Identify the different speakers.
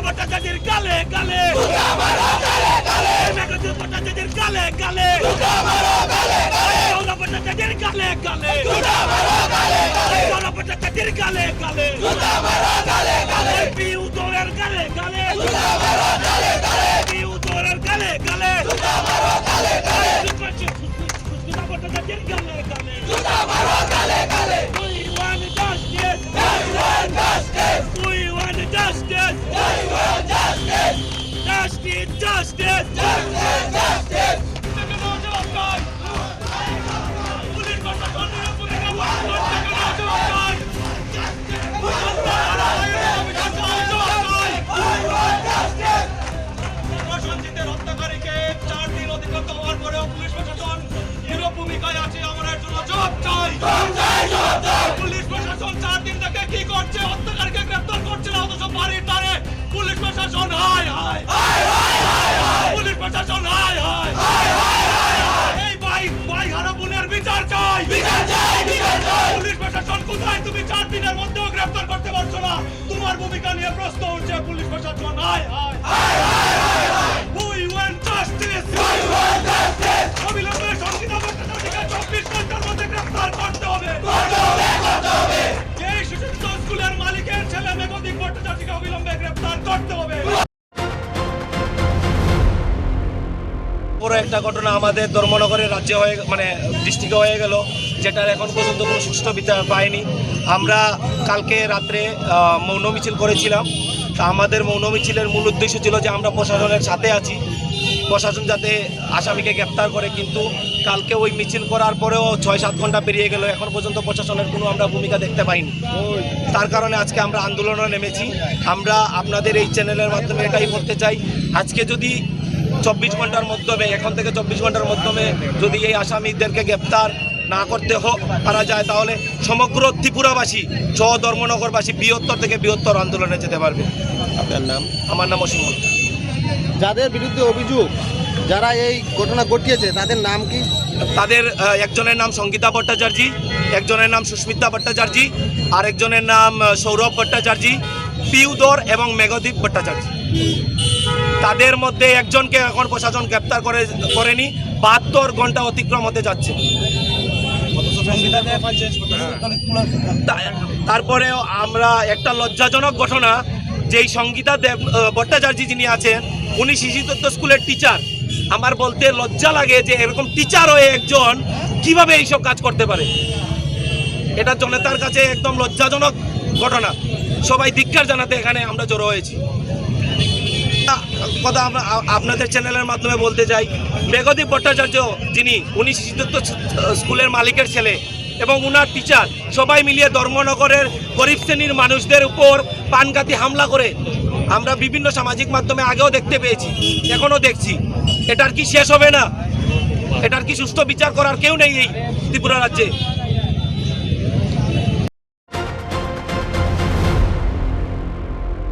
Speaker 1: ভট্টাচার্যের গালে গালে মেঘদূত ভট্টাচার্যের গালে গালে সৌরভ ভট্টাচার্যের গালে গালে সৌরভ ভট্টাচার্যের গালে গালে পিউ দৌড়ের গালে গালে পিউ দৌড়ের গালে গালে সুস্মিতা ভট্টাচার্যের গালে গালে We want justice. We want justice. Justice, justice. Police প্রশাসনের উপরে প্রশাসনজিতের হত্যাকারীকে 4 দিন অতিক্রান্ত হওয়ার পরেও পুলিশ প্রশাসন নীরব ভূমিকায় আছে। আমরা এর জন্য জবাব চাই। পুলিশ প্রশাসন 4 দিন থেকে কি করছে? হত্যাকারীকে গ্রেফতার করছে না, অথচ বাড়ির দ্বারে পুলিশ প্রশাসন হায় হায় পুলিশ প্রশাসন হায় হায় এই ভাই হারা বোনের বিচার চাই। পুলিশ প্রশাসন কোথায়? তুমি 4 দিনের মধ্যেও গ্রেফতার করতে পারছো না। তোমার ভূমিকা নিয়ে প্রশ্ন উঠছে। পুলিশ প্রশাসন হায় হায় We want justice. অবিলম্বে সংগীতা ভট্টাচার্যকে 24 ঘন্টার মধ্যে গ্রেফতার করতে হবে। এই সুশিক্ষিত স্কুলের মালিকের ছেলে মেঘদীপ ভট্টাচার্যকে অবিলম্বে গ্রেফতার করতে হবে।
Speaker 2: বড় একটা ঘটনা আমাদের ধর্মনগরের রাজ্যে হয়ে ডিস্ট্রিক্টে হয়ে গেল, যেটার এখন পর্যন্ত কোনো সুষ্ঠু বিচার পায়নি। আমরা কালকে রাত্রে মৌন মিছিল করেছিলাম। তা আমাদের মৌন মিছিলের মূল উদ্দেশ্য ছিল যে আমরা প্রশাসনের সাথে আছি, প্রশাসন যাতে আসামিকে গ্রেপ্তার করে। কিন্তু কালকে ওই মিছিল করার পরেও 6-7 ঘন্টা পেরিয়ে গেল, এখন পর্যন্ত প্রশাসনের কোনো আমরা ভূমিকা দেখতে পাইনি। তার কারণে আজকে আমরা আন্দোলনে নেমেছি। আমরা আপনাদের এই চ্যানেলের মাধ্যমে এটাই বলতে চাই, আজকে যদি 24 ঘন্টার মাধ্যমে, এখন থেকে 24 ঘন্টার মাধ্যমে যদি এই আসামিদেরকে গ্রেপ্তার না করতে পারা যায়, তাহলে সমগ্র ত্রিপুরাবাসী ধর্মনগরবাসী বৃহত্তর থেকে বৃহত্তর আন্দোলনে যেতে পারবে।
Speaker 3: আপনার নাম?
Speaker 2: আমার নাম অসীম মল্লিক।
Speaker 3: যাদের বিরুদ্ধে অভিযোগ, যারা এই ঘটনা ঘটিয়েছে, তাদের নাম কি?
Speaker 2: তাদের একজনের নাম সংগীতা ভট্টাচার্য, একজনের নাম সুস্মিতা ভট্টাচার্য, আর একজনের নাম সৌরভ ভট্টাচার্য, পিউদর এবং মেঘদীপ ভট্টাচার্য। তাদের মধ্যে একজনকে এখন প্রশাসন গ্রেপ্তার করেনি। 72 ঘন্টা অতিক্রম হতে যাচ্ছে। তারপরেও আমরা একটা লজ্জাজনক ঘটনা, যেই সংগীতা ভট্টাচার্য যিনি আছেন, উনি শিশুতত্ত্ব স্কুলের টিচার। আমার বলতে লজ্জা লাগে যে এরকম টিচার হয়ে একজন কিভাবে এইসব কাজ করতে পারে। এটা জনতার কাছে একদম লজ্জাজনক ঘটনা। সবাই ধিক্কার জানাতে এখানে আমরা জড়ো হয়েছি। কথা আপনাদের চ্যানেলের মাধ্যমে বলতে চাই, মেঘদীপ ভট্টাচার্য উনি শিশুতত্ত্ব স্কুলের মালিকের ছেলে এবং উনার টিচার, সবাই মিলিয়ে ধর্মনগরের গরিব শ্রেণীর মানুষদের উপর প্রাণঘাতী হামলা করে আমরা বিভিন্ন সামাজিক মাধ্যমে আগেও দেখতে পেয়েছি, এখনও দেখছি। এটার কি শেষ হবে না? এটার কি সুষ্ঠু বিচার করার কেউ নেই এই ত্রিপুরা রাজ্যে?